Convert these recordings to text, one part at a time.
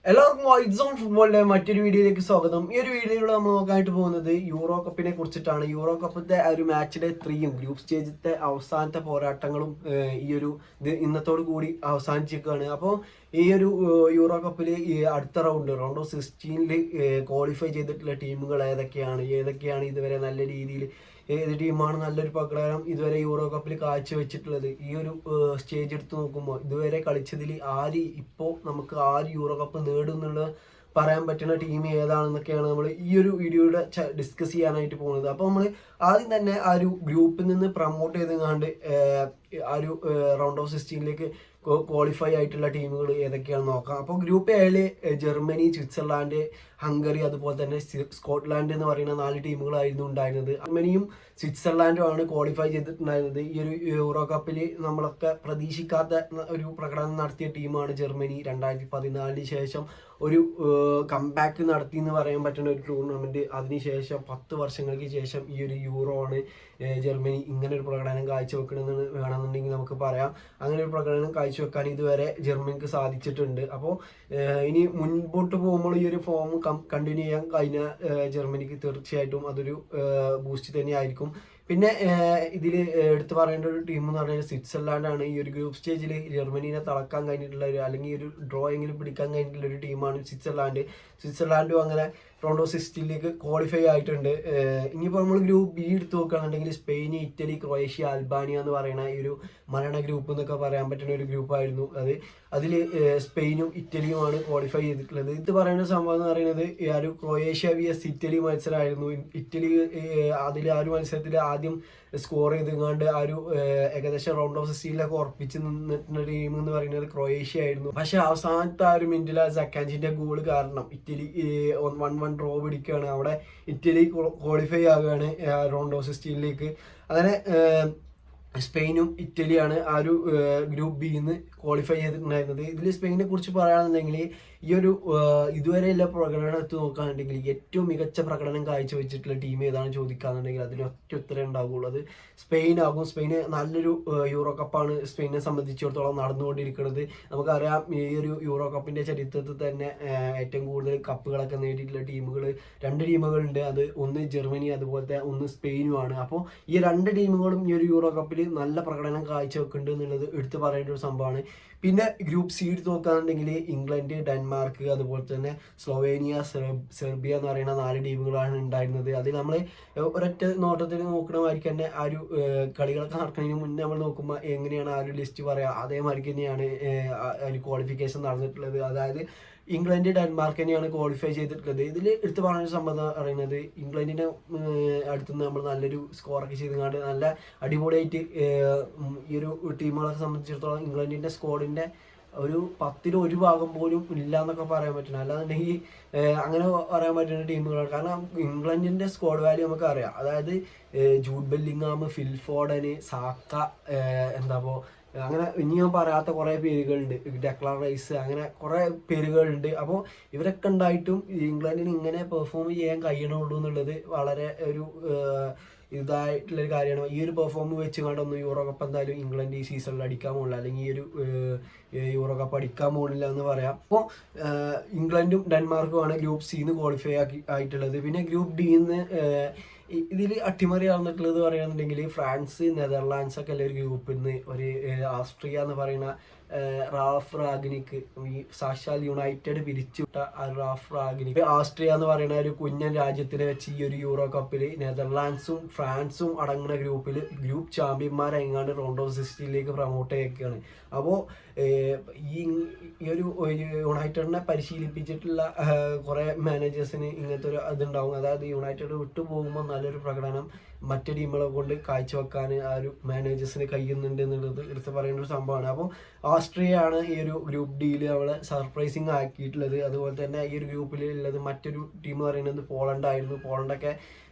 എല്ലാവർക്കും white zone ഫുട്ബോളിലെ മറ്റൊരു വീഡിയോയിലേക്ക് സ്വാഗതം. ഈ ഒരു വീഡിയോയിലൂടെ നമ്മൾ നോക്കാനായിട്ട് പോകുന്നത് യൂറോ കപ്പിനെ കുറിച്ചിട്ടാണ്. യൂറോ കപ്പിന്റെ ഒരു മാച്ചിന്റെ 3 ഗ്രൂപ്പ് സ്റ്റേജിലത്തെ അവസാനത്തെ പോരാട്ടങ്ങളും ഈ ഒരു ഇന്നത്തോടു കൂടി അവസാനിച്ചിരിക്കുകയാണ്. അപ്പോൾ ഈ ഒരു യൂറോ കപ്പിൽ ഈ അടുത്ത റൗണ്ട് ഓഫ് 16 ക്വാളിഫൈ ചെയ്തിട്ടുള്ള ടീമുകൾ ഏതൊക്കെയാണ് ഇതുവരെ നല്ല രീതിയിൽ ഏത് ടീമാണ് നല്ലൊരു പ്രകടനം ഇതുവരെ യൂറോ കപ്പിൽ കാഴ്ചവെച്ചിട്ടുള്ളത്. ഈ ഒരു സ്റ്റേജ് എടുത്ത് നോക്കുമ്പോൾ ഇതുവരെ കളിച്ചതിൽ നമുക്ക് ആര് യൂറോ കപ്പ് നേടും എന്നുള്ളത് പറയാൻ പറ്റുന്ന ടീം ഏതാണെന്നൊക്കെയാണ് നമ്മൾ ഈ ഒരു വീഡിയോയുടെ ഡിസ്കസ് ചെയ്യാനായിട്ട് പോകുന്നത്. അപ്പോൾ നമ്മൾ ആദ്യം തന്നെ ആ ഒരു ഗ്രൂപ്പിൽ നിന്ന് പ്രൊമോട്ട് ചെയ്തെങ്ങാണ്ട് ആ ഒരു റൗണ്ട് ഓഫ് 16 ക്വാളിഫൈ ആയിട്ടുള്ള ടീമുകൾ ഏതൊക്കെയാണെന്ന് നോക്കാം. അപ്പോൾ ഗ്രൂപ്പ് എയിൽ ജർമ്മനി, സ്വിറ്റ്സർലാൻഡ്, ഹംഗറി, അതുപോലെ തന്നെ സ്കോട്ട്ലാൻഡ് എന്ന് പറയുന്ന 4 ടീമുകളായിരുന്നു ഉണ്ടായിരുന്നത്. ജർമ്മനിയും സ്വിറ്റ്സർലാൻഡും ആണ് ക്വാളിഫൈ ചെയ്തിട്ടുണ്ടായിരുന്നത്. ഈ ഒരു യൂറോ കപ്പിൽ നമ്മളൊക്കെ പ്രതീക്ഷിക്കാത്ത ഒരു പ്രകടനം നടത്തിയ ടീമാണ് ജർമ്മനി. 2014 ശേഷം ഒരു കംബാക്ക് നടത്തി എന്ന് പറയാൻ പറ്റുന്ന ഒരു ടൂർണമെന്റ്. അതിനുശേഷം 10 വർഷങ്ങൾക്ക് ശേഷം ഈ ഒരു യൂറോ ആണ് ജർമ്മനി ഇങ്ങനെ ഒരു പ്രകടനം കാഴ്ചവെക്കണമെന്ന് വേണമെന്നുണ്ടെങ്കിൽ നമുക്ക് പറയാം. അങ്ങനെ ഒരു പ്രകടനം കാഴ്ചവെക്കാൻ ഇതുവരെ ജർമ്മനിക്ക് സാധിച്ചിട്ടുണ്ട്. അപ്പോൾ ഇനി മുൻപോട്ട് പോകുമ്പോൾ ഈ ഒരു ഫോം കണ്ടിന്യൂ ചെയ്യാൻ കഴിഞ്ഞ ജർമ്മനിക്ക് തീർച്ചയായിട്ടും അതൊരു ബൂസ്റ്റ് തന്നെയായിരിക്കും. പിന്നെ ഇതിൽ എടുത്തു പറയേണ്ട ഒരു ടീം എന്ന് പറഞ്ഞാൽ സ്വിറ്റ്സർലാൻഡ് ആണ്. ഈ ഒരു ഗ്രൂപ്പ് സ്റ്റേജിൽ ജർമ്മനീനെ തളക്കാൻ കഴിഞ്ഞിട്ടുള്ള അല്ലെങ്കിൽ ഒരു ഡ്രോ എങ്കിലും പിടിക്കാൻ കഴിഞ്ഞിട്ടുള്ള ഒരു ടീമാണ് സ്വിറ്റ്സർലാൻഡും അങ്ങനെ റൗണ്ട് ഓഫ് 16 ക്വാളിഫൈ ആയിട്ടുണ്ട്. ഇനിയിപ്പോൾ നമ്മൾ ഗ്രൂപ്പ് ബി എടുത്ത് നോക്കുകയാണെന്നുണ്ടെങ്കിൽ സ്പെയിൻ, ഇറ്റലി, ക്രൊയേഷ്യ, അൽബാനിയ എന്ന് പറയുന്ന ഈ ഒരു മരണ ഗ്രൂപ്പ് എന്നൊക്കെ പറയാൻ പറ്റുന്ന ഒരു ഗ്രൂപ്പായിരുന്നു അതിൽ സ്പെയിനും ഇറ്റലിയുമാണ് ക്വാളിഫൈ ചെയ്തിട്ടുള്ളത്. ഇത് പറയുന്ന സംഭവം എന്ന് പറയുന്നത് ആ ഒരു ക്രൊയേഷ്യ vs ഇറ്റലി മത്സരമായിരുന്നു. ഇറ്റലി അതിൽ ആ ഒരു മത്സരത്തിൽ ആദ്യം സ്കോർ ചെയ്തുകൊണ്ട് ആ ഒരു ഏകദേശം റൗണ്ട് ഓഫ് 16 ഉറപ്പിച്ച് നിന്നിട്ടുള്ള ടീം എന്ന് പറയുന്നത് ക്രൊയേഷ്യ ആയിരുന്നു. പക്ഷെ അവസാനത്തെ ആ ഒരു മിനിറ്റിൽ സക്കാഞ്ചിന്റെ ഗോൾ കാരണം ഇറ്റലി 1-1 ഡ്രോ പിടിക്കുകയാണ്. അവിടെ ഇറ്റലി ക്വാളിഫൈ ആകുകയാണ് റൗണ്ട് ഓഫ് 16 അങ്ങനെ സ്പെയിനും ഇറ്റലിയാണ് ആ ഒരു ഗ്രൂപ്പ് ബിന്ന് ക്വാളിഫൈ ചെയ്തിട്ടുണ്ടായിരുന്നത്. ഇതിൽ സ്പെയിനെ കുറിച്ച് പറയുകയാണെന്നുണ്ടെങ്കിൽ ഈ ഒരു ഇതുവരെയുള്ള പ്രകടനം എടുത്ത് നോക്കുകയാണെന്നുണ്ടെങ്കിൽ ഏറ്റവും മികച്ച പ്രകടനം കാഴ്ചവെച്ചിട്ടുള്ള ടീം ഏതാണെന്ന് ചോദിക്കുകയാണെന്നുണ്ടെങ്കിൽ അതിന് ഒറ്റ ഉത്തരം ഉണ്ടാവുകയുള്ളൂ, അത് സ്പെയിനാകും. സ്പെയിന് നല്ലൊരു യൂറോ കപ്പാണ് സ്പെയിനെ സംബന്ധിച്ചിടത്തോളം നടന്നുകൊണ്ടിരിക്കുന്നത്. നമുക്കറിയാം ഈ ഒരു യൂറോ കപ്പിന്റെ ചരിത്രത്തിൽ തന്നെ ഏറ്റവും കൂടുതൽ കപ്പുകളൊക്കെ നേടിയിട്ടുള്ള ടീമുകൾ 2 ടീമുകളുണ്ട്. അത് ഒന്ന് ജർമ്മനി, അതുപോലത്തെ ഒന്ന് സ്പെയിനുമാണ്. അപ്പോൾ ഈ 2 ടീമുകളും ഈ ഒരു യൂറോ കപ്പിൽ നല്ല പ്രകടനം കാഴ്ചവെക്കുന്നുണ്ട് എന്നുള്ളത് എടുത്തു പറയേണ്ട ഒരു സംഭവമാണ്. പിന്നെ ഗ്രൂപ്പ് സി എടുത്ത് നോക്കുകയാണെന്നുണ്ടെങ്കിൽ ഇംഗ്ലണ്ട്, ഡെൻമാർക്ക്, അതുപോലെ തന്നെ സ്ലോവേനിയ, സെർബിയ എന്ന് പറയുന്ന 4 ടീമുകളാണ് ഉണ്ടായിരുന്നത്. അതിൽ നമ്മൾ ഒരൊറ്റ നോട്ടത്തിൽ നോക്കണമായിരിക്കും തന്നെ ആ ഒരു കളികളൊക്കെ നടക്കുന്നതിന് മുന്നേ നമ്മൾ നോക്കുമ്പോൾ എങ്ങനെയാണ് ആ ഒരു ലിസ്റ്റ് പറയുക, അതേമാതിരി തന്നെയാണ് ക്വാളിഫിക്കേഷൻ നടന്നിട്ടുള്ളത്. അതായത് ഇംഗ്ലണ്ട്, ഡെൻമാർക്ക് തന്നെയാണ് ക്വാളിഫൈ ചെയ്തിട്ടുള്ളത്. ഇതിൽ എടുത്ത് പറഞ്ഞ സംബന്ധം പറയുന്നത് ഇംഗ്ലണ്ടിനെ അടുത്തുനിന്ന് നമ്മൾ നല്ലൊരു സ്കോറൊക്കെ ചെയ്തുകൊണ്ട് നല്ല അടിപൊളിയായിട്ട് ഈ ഒരു ടീമുകളെ സംബന്ധിച്ചിടത്തോളം ഇംഗ്ലണ്ടിൻ്റെ സ്ക്വാഡിൻ്റെ ഒരു 10ൽ 1 ഭാഗം പോലും ഇല്ല എന്നൊക്കെ പറയാൻ പറ്റണം. അല്ലാന്നുണ്ടെങ്കിൽ അങ്ങനെ പറയാൻ പറ്റുന്ന ടീമുകളാണ്. കാരണം ഇംഗ്ലണ്ടിൻ്റെ സ്ക്വാഡ് വാല്യൂ നമുക്ക് അറിയാം. അതായത് ജൂഡ് ബെല്ലിംഗാം, ഫിൽ ഫോഡന്, സാക്ക, അങ്ങനെ ഇനി ഞാൻ പറയാത്ത കുറേ പേരുകളുണ്ട്, ഡെക്ലാൻ റൈസ്, അങ്ങനെ കുറേ പേരുകളുണ്ട്. അപ്പോൾ ഇവരൊക്കെ ഉണ്ടായിട്ടും ഇംഗ്ലണ്ടിന് ഇങ്ങനെ പെർഫോം ചെയ്യാൻ കഴിയണുള്ളൂ എന്നുള്ളത് വളരെ ഒരു ഇതായിട്ടുള്ളൊരു കാര്യമാണ്. ഈ ഒരു പെർഫോം വെച്ച് കണ്ടൊന്നും യൂറോ കപ്പ് എന്തായാലും ഇംഗ്ലണ്ട് ഈ സീസണിൽ അടിക്കാൻ പോകില്ല, അല്ലെങ്കിൽ ഈ ഒരു യൂറോ കപ്പ് അടിക്കാൻ പോകില്ല എന്ന് പറയാം. അപ്പോൾ ഇംഗ്ലണ്ടും ഡെൻമാർക്കുമാണ് ഗ്രൂപ്പ് സിന്ന് ക്വാളിഫൈ ആയിട്ടുള്ളത്. പിന്നെ ഗ്രൂപ്പ് ഡിന്ന് ഇതിൽ അട്ടിമറി നടന്നിട്ടുള്ളത് പറയുകയാണെന്നുണ്ടെങ്കിൽ ഫ്രാൻസ്, നെതർലാൻഡ്സ് ഒക്കെ അല്ല ഒരു ഗ്രൂപ്പിൽ നിന്ന് ഒരു ആസ്ട്രിയ എന്ന് പറയുന്ന റാഫ് റാഗ്നിക്ക്, ഈ സാക്ഷാൽ യുണൈറ്റഡ് പിരിച്ചുവിട്ട റാഫ് റാഗ്നിക്ക്, ആസ്ട്രിയ എന്ന് പറയുന്ന ഒരു കുഞ്ഞൻ രാജ്യത്തിനെ വെച്ച് ഈ ഒരു യൂറോ കപ്പിൽ നെതർലാൻഡ്സും ഫ്രാൻസും അടങ്ങുന്ന ഗ്രൂപ്പ് ചാമ്പ്യന്മാരെങ്ങാണ്ട് റൗണ്ട് ഓഫ് 16 പ്രൊമോട്ട് ചെയ്യൊക്കെയാണ്. അപ്പോൾ ഈ ഒരു യുണൈറ്റഡിനെ പരിശീലിപ്പിച്ചിട്ടുള്ള കുറേ മാനേജേഴ്സിന് ഇങ്ങനത്തെ ഒരു ഇതുണ്ടാവും. അതായത് യുണൈറ്റഡ് വിട്ടു പോകുമ്പോൾ നല്ലൊരു പ്രകടനം മറ്റു ടീമുകളെ കൊണ്ട് കാഴ്ചവെക്കാൻ ആ ഒരു മാനേജേഴ്സിന് കഴിയുന്നുണ്ട് എന്നുള്ളത് എടുത്ത് പറയേണ്ട ഒരു സംഭവമാണ്. അപ്പോൾ ഓസ്ട്രിയയാണ് ഈ ഒരു ഗ്രൂപ്പ് ഡിയിൽ അവളെ സർപ്രൈസിങ് ആക്കിയിട്ടുള്ളത്. അതുപോലെ തന്നെ ഈ ഒരു ഗ്രൂപ്പിൽ ഉള്ളത് മറ്റൊരു ടീം പറയുന്നത് പോളണ്ട് ആയിരുന്നു. പോളണ്ടൊക്കെ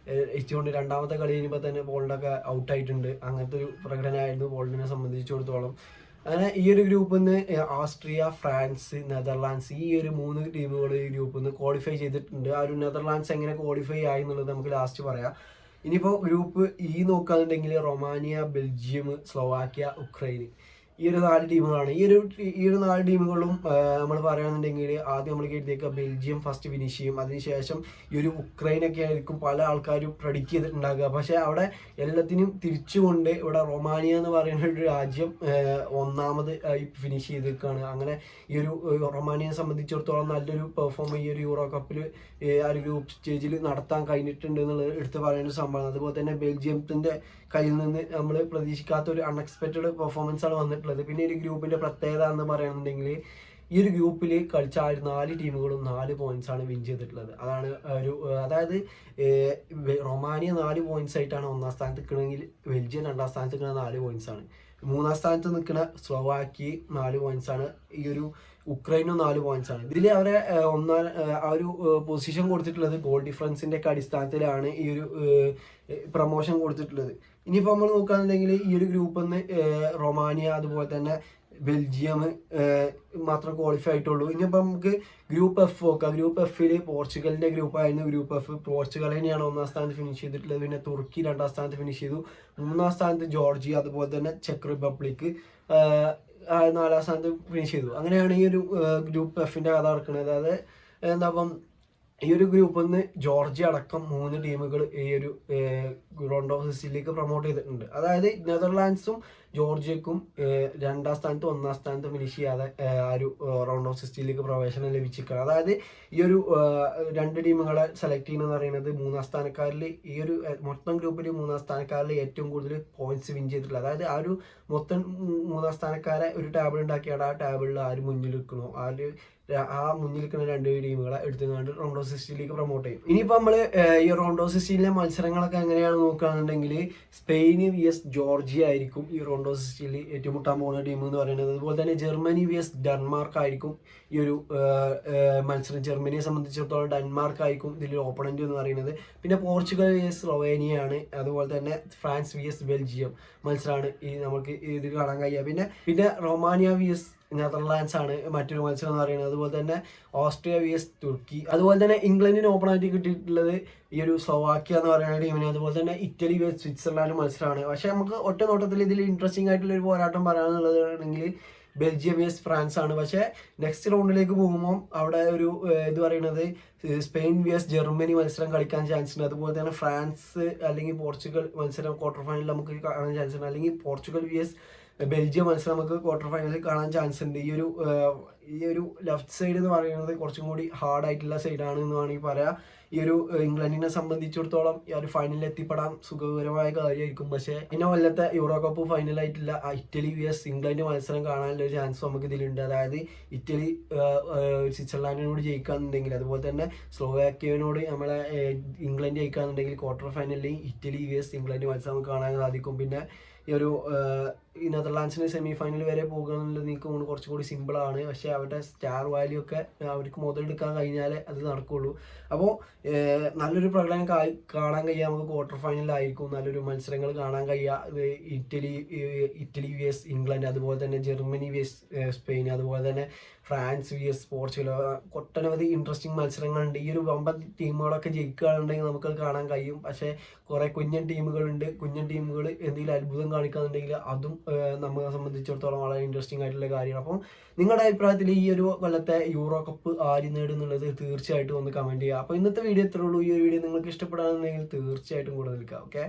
എത്തിക്കൊണ്ട് 2ാമത്തെ കളി കഴിയുമ്പോൾ തന്നെ പോളണ്ടൊക്കെ ഔട്ടായിട്ടുണ്ട്. അങ്ങനത്തെ ഒരു പ്രകടനമായിരുന്നു പോളണ്ടിനെ സംബന്ധിച്ചിടത്തോളം. അങ്ങനെ ഈ ഒരു ഗ്രൂപ്പിൽ നിന്ന് ഓസ്ട്രിയ, ഫ്രാൻസ്, നെതർലാൻഡ്സ് ഈ ഒരു 3 ടീമുകൾ ഈ ഗ്രൂപ്പിൽ നിന്ന് ക്വാളിഫൈ ചെയ്തിട്ടുണ്ട്. ആ ഒരു നെതർലാൻഡ്സ് എങ്ങനെ ക്വാളിഫൈ ആയി എന്നുള്ളത് നമുക്ക് ലാസ്റ്റ് പറയാം. ഇനിയിപ്പോൾ ഗ്രൂപ്പ് ഇ നോക്കുകയാണെന്നുണ്ടെങ്കിൽ റൊമാനിയ, ബെൽജിയം, സ്ലോവാക്യ, ഉക്രൈൻ ഈ ഒരു 4 ടീമുകളാണ്. ഈ ഒരു 4 ടീമുകളും നമ്മൾ പറയുകയാണെന്നുണ്ടെങ്കിൽ ആദ്യം നമ്മൾ കരുതിയേക്കുക ബെൽജിയം ഫസ്റ്റ് ഫിനിഷ് ചെയ്യും. അതിനുശേഷം ഈ ഒരു ഉക്രൈനൊക്കെ ആയിരിക്കും പല ആൾക്കാരും പ്രഡിക്റ്റ് ചെയ്തിട്ടുണ്ടാകുക. പക്ഷേ അവിടെ എല്ലാത്തിനും തിരിച്ചുകൊണ്ട് ഇവിടെ റൊമാനിയ എന്ന് പറയുന്ന ഒരു രാജ്യം ഒന്നാമത് ഫിനിഷ് ചെയ്തിരിക്കുകയാണ്. അങ്ങനെ ഈ ഒരു റൊമാനിയയെ സംബന്ധിച്ചിടത്തോളം നല്ലൊരു പെർഫോം ഈ ഒരു യൂറോ കപ്പിൽ ആ ഒരു ഗ്രൂപ്പ് സ്റ്റേജിൽ നടത്താൻ കഴിഞ്ഞിട്ടുണ്ട് എന്നുള്ളത് എടുത്ത് പറയുന്ന ഒരു സംഭവമാണ്. അതുപോലെ തന്നെ ബെൽജിയത്തിൻ്റെ കയ്യിൽ നിന്ന് നമ്മൾ പ്രതീക്ഷിക്കാത്ത ഒരു അൺഎക്സ്പെക്റ്റഡ് പെർഫോമൻസ് ആണ് വന്നിട്ടുള്ളത്. പിന്നെ ഒരു ഗ്രൂപ്പിൻ്റെ പ്രത്യേകത എന്ന് പറയുന്നുണ്ടെങ്കിൽ ഈ ഒരു ഗ്രൂപ്പിൽ കളിച്ച 4 ടീമുകളും 4 പോയിന്റ്സ് ആണ് വിൻ ചെയ്തിട്ടുള്ളത്. അതാണ് അതായത് റൊമാനിയ 4 പോയിന്റ്സ് ആയിട്ടാണ് ഒന്നാം സ്ഥാനത്ത് നിൽക്കണമെങ്കിൽ ബെൽജിയം രണ്ടാം സ്ഥാനത്ത് നിൽക്കുന്ന 4 പോയിന്റ്സ് ആണ്. മൂന്നാം സ്ഥാനത്ത് നിൽക്കുന്ന സ്ലോവാക്കി 4 പോയിന്റ്സ് ആണ്. ഈ ഒരു ഉക്രൈനും 4 പോയിന്റ്സ് ആണ്. ഇതിൽ അവരെ ആ ഒരു പൊസിഷൻ കൊടുത്തിട്ടുള്ളത് ഗോൾ ഡിഫറൻസിന്റെ ഒക്കെ അടിസ്ഥാനത്തിലാണ് ഈ ഒരു പ്രൊമോഷൻ കൊടുത്തിട്ടുള്ളത്. ഇനിയിപ്പോൾ നമ്മൾ നോക്കുകയാണെന്നുണ്ടെങ്കിൽ ഈ ഒരു ഗ്രൂപ്പിൽ നിന്ന് റൊമാനിയ അതുപോലെ തന്നെ ബെൽജിയം മാത്രം ക്വാളിഫൈ ആയിട്ടുള്ളൂ. ഇനിയിപ്പോൾ നമുക്ക് ഗ്രൂപ്പ് എഫ് നോക്കാം. ഗ്രൂപ്പ് എഫിൽ പോർച്ചുഗലിൻ്റെ ഗ്രൂപ്പായിരുന്നു ഗ്രൂപ്പ് എഫ്. പോർച്ചുഗൽ തന്നെയാണ് ഒന്നാം സ്ഥാനത്ത് ഫിനിഷ് ചെയ്തിട്ടുള്ളത്. പിന്നെ തുർക്കി രണ്ടാം സ്ഥാനത്ത് ഫിനിഷ് ചെയ്തു. മൂന്നാം സ്ഥാനത്ത് ജോർജിയ അതുപോലെ തന്നെ ചെക്ക് റിപ്പബ്ലിക് 4ാം സ്ഥാനത്ത് ഫിനിഷ് ചെയ്തു. അങ്ങനെയാണ് ഈ ഒരു ഗ്രൂപ്പ് എഫിൻ്റെ കഥ നടക്കുന്നത്. അതായത് എന്താപ്പം ഈ ഒരു ഗ്രൂപ്പിൽ നിന്ന് ജോർജിയ അടക്കം 3 ടീമുകൾ ഈ ഒരു റൗണ്ട് ഓഫ് 16 പ്രൊമോട്ട് ചെയ്തിട്ടുണ്ട്. അതായത് നെതർലാൻഡ്സും ജോർജിയക്കും 2ാം സ്ഥാനത്ത് 1ാം സ്ഥാനത്ത് ഫിനിഷ് ചെയ്യാതെ ആ ഒരു റൗണ്ട് ഓഫ് 16 പ്രവേശനം ലഭിച്ചിരിക്കുകയാണ്. അതായത് ഈ ഒരു 2 ടീമുകളെ സെലക്ട് ചെയ്യുന്നതെന്ന് പറയുന്നത് 3ാം സ്ഥാനക്കാരിൽ ഈ ഒരു മൊത്തം ഗ്രൂപ്പിൽ 3ാം സ്ഥാനക്കാരിൽ ഏറ്റവും കൂടുതൽ പോയിന്റ്സ് വിൻ ചെയ്തിട്ടുള്ളത്. അതായത് ആ ഒരു മൊത്തം 3ാം സ്ഥാനക്കാരെ ഒരു ടേബിൾ ഉണ്ടാക്കിയാണ് ആ ടേബിളിൽ ആര് മുന്നിൽ നിൽക്കണോ ആ മുന്നിൽ നിൽക്കുന്ന 2 ടീമുകളെ എടുത്തുകൊണ്ട് റൗണ്ട് ഓഫ് 16 പ്രൊമോട്ട് ചെയ്യും. ഇനിയിപ്പോൾ നമ്മൾ ഈ റൗണ്ട് ഓഫ് 16 മത്സരങ്ങളൊക്കെ എങ്ങനെയാണ് നോക്കുകയാണെന്നുണ്ടെങ്കിൽ സ്പെയിന് vs ജോർജിയ ആയിരിക്കും ഈ റൗണ്ട് ഓഫ് 16 ഏറ്റുമുട്ടാൻ പോകുന്ന ടീം എന്ന് പറയുന്നത്. അതുപോലെ തന്നെ ജർമ്മനി vs ഡെൻമാർക്ക് ആയിരിക്കും ഈ ഒരു മത്സരം. ജർമ്മനിയെ സംബന്ധിച്ചിടത്തോളം ഡെൻമാർക്ക് ആയിരിക്കും ഇതിൽ ഓപ്പണന്റ് എന്ന് പറയുന്നത്. പിന്നെ പോർച്ചുഗൽ vs സ്ലൊവേനിയയാണ്. അതുപോലെ തന്നെ ഫ്രാൻസ് vs ബെൽജിയം മത്സരമാണ് ഈ നമുക്ക് ഇതിൽ കാണാൻ കഴിയുക. പിന്നെ റൊമാനിയ vs നെതർലാൻഡ്സ് ആണ് മറ്റൊരു മത്സരം എന്ന് പറയുന്നത്. അതുപോലെ തന്നെ ഓസ്ട്രിയ vs തുർക്കി. അതുപോലെ തന്നെ ഇംഗ്ലണ്ടിന് ഓപ്പണായിട്ട് കിട്ടിയിട്ടുള്ളത് ഈ ഒരു സ്ലോവാക്യ എന്ന് പറയുന്ന ടീമിന്. അതുപോലെ തന്നെ ഇറ്റലി vs സ്വിറ്റ്സർലാൻഡ് മത്സരമാണ്. പക്ഷെ നമുക്ക് ഒറ്റ നോട്ടത്തിൽ ഇതിൽ ഇൻട്രസ്റ്റിംഗ് ആയിട്ടുള്ള ഒരു പോരാട്ടം പറയാനുള്ളതാണെങ്കിൽ ബെൽജിയം vs ഫ്രാൻസ് ആണ്. പക്ഷേ നെക്സ്റ്റ് റൗണ്ടിലേക്ക് പോകുമ്പോൾ അവിടെ ഒരു ഇത് പറയുന്നത് സ്പെയിൻ vs ജർമ്മനി മത്സരം കളിക്കാൻ ചാൻസ് ഉണ്ട്. അതുപോലെ തന്നെ ഫ്രാൻസ് അല്ലെങ്കിൽ പോർച്ചുഗൽ മത്സരം ക്വാർട്ടർ ഫൈനലിൽ നമുക്ക് കാണാൻ ചാൻസ് ഉണ്ട്. അല്ലെങ്കിൽ പോർച്ചുഗൽ vs ബെൽജിയം മത്സരം നമുക്ക് ക്വാർട്ടർ ഫൈനലിൽ കാണാൻ ചാൻസ് ഉണ്ട്. ഈ ഒരു ലെഫ്റ്റ് സൈഡ് എന്ന് പറയുന്നത് കുറച്ചും കൂടി ഹാർഡ് ആയിട്ടുള്ള സൈഡാണ് എന്ന് വേണമെങ്കിൽ പറയാം. ഈ ഒരു ഇംഗ്ലണ്ടിനെ സംബന്ധിച്ചിടത്തോളം ഈ ഒരു ഫൈനലിൽ എത്തിപ്പെടാൻ സുഖകരമായ കാര്യമായിരിക്കും. പക്ഷേ ഇന്ന കൊല്ലത്തെ യൂറോ കപ്പ് ഫൈനലായിട്ടുള്ള ഇറ്റലി vs ഇംഗ്ലണ്ട് മത്സരം കാണാനുള്ള ഒരു ചാൻസ് നമുക്ക് ഇതിലുണ്ട്. അതായത് ഇറ്റലി സ്വിറ്റ്സർലാൻഡിനോട് ജയിക്കാന്നുണ്ടെങ്കിൽ, അതുപോലെ തന്നെ സ്ലോവാക്യനോട് നമ്മളെ ഇംഗ്ലണ്ട് ജയിക്കാന്നുണ്ടെങ്കിൽ ക്വാർട്ടർ ഫൈനലിൽ ഇറ്റലി vs ഇംഗ്ലണ്ട് മത്സരം നമുക്ക് കാണാൻ സാധിക്കും. പിന്നെ ഈ ഒരു ഈ നെതർലാൻഡ്സിന് സെമി ഫൈനൽ വരെ പോകുക എന്നുള്ളത് എനിക്ക് കുറച്ചും കൂടി സിമ്പിളാണ്. പക്ഷേ അവരുടെ സ്റ്റാർ വാല്യൂ ഒക്കെ അവർക്ക് മുതലെടുക്കാൻ കഴിഞ്ഞാലേ അത് നടക്കുകയുള്ളൂ. അപ്പോൾ നല്ലൊരു പ്രകടനം കാണാൻ കഴിയുക നമുക്ക് ക്വാർട്ടർ ഫൈനലിലായിരിക്കും. നല്ലൊരു മത്സരങ്ങൾ കാണാൻ കഴിയുക ഇറ്റലി vs ഇംഗ്ലണ്ട്, അതുപോലെ തന്നെ ജർമ്മനി vs സ്പെയിൻ, അതുപോലെ തന്നെ ഫ്രാൻസ് vs പോർച്ചുഗൽ. ഒട്ടനവധി ഇൻട്രസ്റ്റിംഗ് മത്സരങ്ങളുണ്ട്. ഈ ഒരു വമ്പൻ ടീമുകളൊക്കെ ജയിക്കുകയാണെന്നുണ്ടെങ്കിൽ നമുക്കത് കാണാൻ കഴിയും. പക്ഷേ കുറേ കുഞ്ഞൻ ടീമുകളുണ്ട്. കുഞ്ഞൻ ടീമുകൾ എന്തെങ്കിലും അത്ഭുതം കാണിക്കുകയാണെന്നുണ്ടെങ്കിൽ അതും നമ്മളെ സംബന്ധിച്ചിടത്തോളം വളരെ ഇൻട്രസ്റ്റിംഗ് ആയിട്ടുള്ള കാര്യമാണ്. അപ്പം നിങ്ങളുടെ അഭിപ്രായത്തിൽ ഈ ഒരു കൊല്ലത്തെ യൂറോ കപ്പ് ആര് നേടുന്നുള്ളത് തീർച്ചയായിട്ടും ഒന്ന് കമൻറ്റ് ചെയ്യുക. അപ്പോൾ ഇന്നത്തെ വീഡിയോ ഇത്രേ ഉള്ളൂ. ഈ ഒരു വീഡിയോ നിങ്ങൾക്ക് ഇഷ്ടപ്പെടുകയാണെന്നുണ്ടെങ്കിൽ തീർച്ചയായിട്ടും കൂടെ നിൽക്കുക. ഓക്കെ.